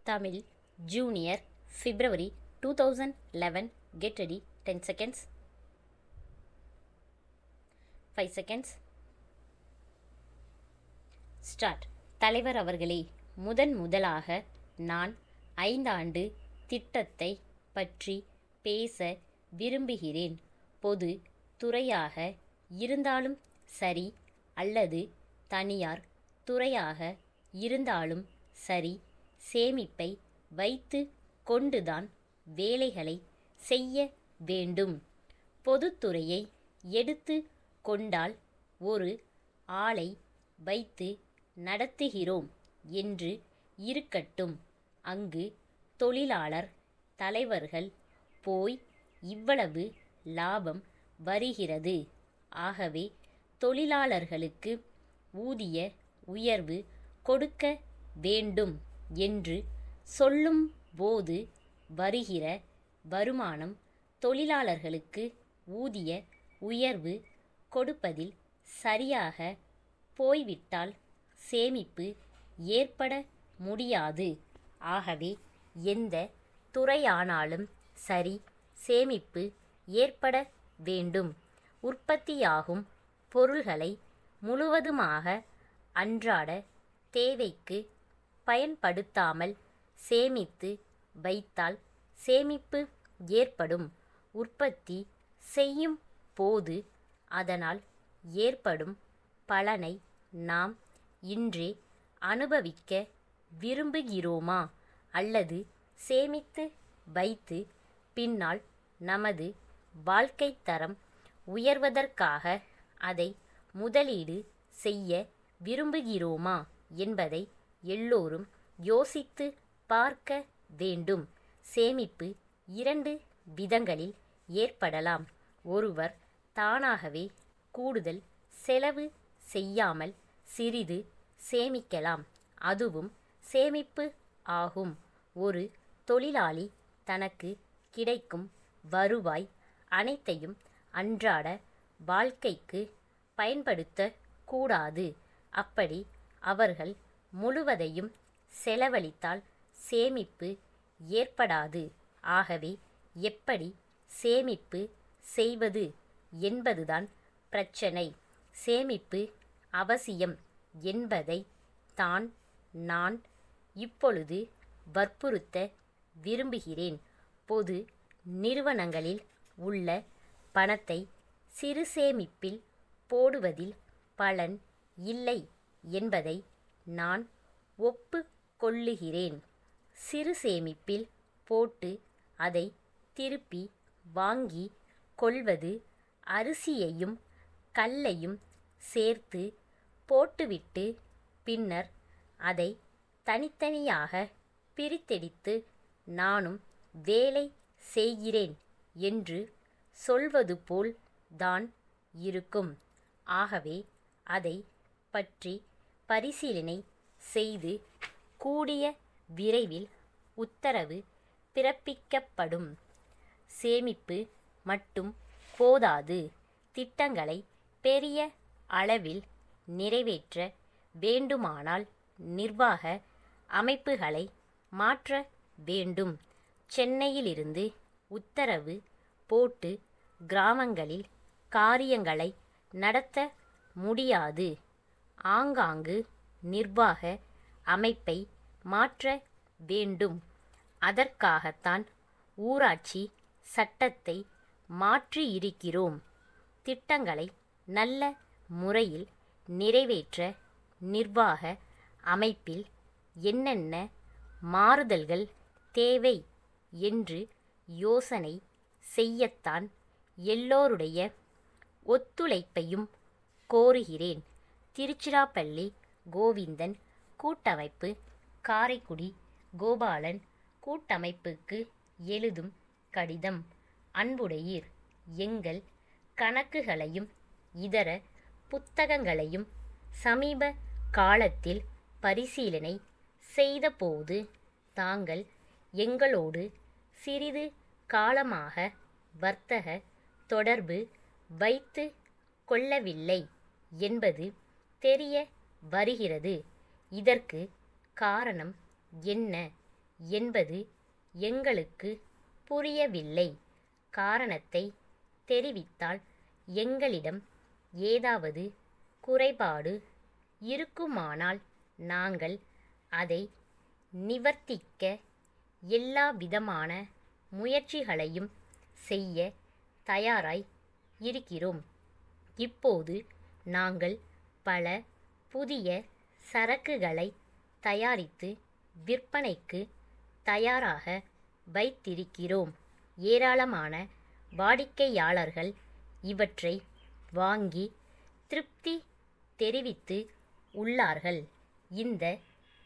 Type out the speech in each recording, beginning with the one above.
Tamil Junior February 2011. Get ready. 10 seconds. 5 seconds. Start. தலைவர் அவர்களே, முதலாக நான் 5 ஆண்டு திட்டத்தை பற்றி பேச விரும்புகிறேன். பொது துறையாக இருந்தாலும் சரி அல்லது தனியார் துறையாக இருந்தாலும் சரி, சேமிப்பை வைத்து கொண்டுதான் வேலைகளை செய்ய வேண்டும். பொதுத்துறையை எடுத்து கொண்டால் ஒரு ஆளை வைத்து நடத்துகிறோம் என்று இருக்கட்டும். அங்கு தொழிலாளர் தலைவர்கள் போய் இவ்வளவு லாபம் வருகிறது, ஆகவே தொழிலாளர்களுக்கு ஊதிய உயர்வு கொடுக்க வேண்டும் என்று சொல்லும் போது வருகிற வருமானம் தொழிலாளர்களுக்கு ஊதிய உயர்வு கொடுப்பதில் சரியாக போய்விட்டால் சேமிப்பு ஏற்பட முடியாது. ஆகவே எந்த துறையானாலும் சரி, சேமிப்பு ஏற்பட வேண்டும். உற்பத்தியாகும் பொருள்களை முழுவதுமாக அன்றாட தேவைக்கு பயன்படுத்தாமல் சேமித்து வைத்தால் சேமிப்பு ஏற்படும். உற்பத்தி செய்யும் போது அதனால் ஏற்படும் பலனை நாம் இன்றே அனுபவிக்க விரும்புகிறோமா, அல்லது சேமித்து வைத்து பின்னால் நமது வாழ்க்கை தரம் உயர்வதற்காக அதை முதலீடு செய்ய விரும்புகிறோமா என்பதை எல்லோரும் யோசித்து பார்க்க வேண்டும். சேமிப்பு 2 விதங்களில் ஏற்படலாம். ஒருவர் தானாகவே கூடுதல் செலவு செய்யாமல் சிறிது சேமிக்கலாம், அதுவும் சேமிப்பு ஆகும். ஒரு தொழிலாளி தனக்கு கிடைக்கும் வருவாய் அனைத்தையும் அன்றாட வாழ்க்கைக்கு பயன்படுத்த கூடாது. அப்படி அவர்கள் முழுவதையும் செலவழித்தால் சேமிப்பு ஏற்படாது. ஆகவே எப்படி சேமிப்பு செய்வது என்பதுதான் பிரச்சனை. சேமிப்பு அவசியம் என்பதை தான் நான் இப்பொழுது வற்புறுத்த விரும்புகிறேன். பொது நிறுவனங்களில் உள்ள பணத்தை சிறு சேமிப்பில் போடுவதில் பலன் இல்லை என்பதை நான் ஒப்புக்கொள்ளுகிறேன். சிறு சேமிப்பில் போட்டு அதை திருப்பி வாங்கி கொள்வது அரிசியையும் கல்லையும் சேர்த்து போட்டுவிட்டு பின்னர் அதை தனித்தனியாக பிரித்தெடுத்து நானும் வேலை செய்கிறேன் என்று சொல்வது போல் தான் இருக்கும். ஆகவே அதை பற்றி பரிசீலனை செய்து கூடிய விரைவில் உத்தரவு பிறப்பிக்கப்படும். சேமிப்பு மட்டும் போதாது. திட்டங்களை பெரிய அளவில் நிறைவேற்ற வேண்டுமானால் நிர்வாக அமைப்புகளை மாற்ற வேண்டும். சென்னையிலிருந்து உத்தரவு போட்டு கிராமங்களில் காரியங்களை நடத்த முடியாது. ஆங்காங்கு நிர்வாக அமைப்பை மாற்ற வேண்டும். அதற்காகத்தான் ஊராட்சி சட்டத்தை மாற்றியிருக்கிறோம். திட்டங்களை நல்ல முறையில் நிறைவேற்ற நிர்வாக அமைப்பில் என்னென்ன மாறுதல்கள் தேவை என்று யோசனை செய்யத்தான் எல்லோருடைய ஒத்துழைப்பையும் கோருகிறேன். திருச்சிராப்பள்ளி கோவிந்தன் கூட்டமைப்பு, காரைக்குடி கோபாலன் கூட்டமைப்புக்கு எழுதும் கடிதம். அன்புடையீர், எங்கள் கணக்குகளையும் இதர புத்தகங்களையும் சமீப காலத்தில் பரிசீலனை செய்தபோது தாங்கள் எங்களோடு சிறிது காலமாக வர்த்தக தொடர்பு வைத்து கொள்ளவில்லை என்பது தெரிய வருகிறது. இதற்கு காரணம் என்ன என்பது எங்களுக்கு புரியவில்லை. காரணத்தை தெரிவித்தால் எங்களிடம் ஏதாவது குறைபாடு இருக்குமானால் நாங்கள் அதை நிவர்த்திக்க எல்லாவிதமான முயற்சிகளையும் செய்ய தயாராய் இருக்கிறோம். இப்போது நாங்கள் பல புதிய சரக்குகளை தயாரித்து விற்பனைக்கு தயாராக வைத்திருக்கிறோம். ஏராளமான வாடிக்கையாளர்கள் இவற்றை வாங்கி திருப்தி தெரிவித்து உள்ளார்கள். இந்த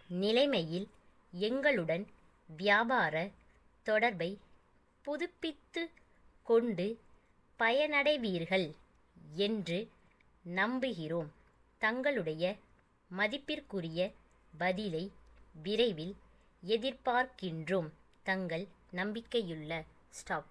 நிலைமையில் எங்களுடன் வியாபார தொடர்பை புதுப்பித்து கொண்டு பயனடைவீர்கள் என்று நம்புகிறோம். தங்களுடைய மதிப்பிற்குரிய பதிலை விரைவில் எதிர்பார்க்கின்றோம். தங்கள் நம்பிக்கையுள்ள ஸ்டாப்.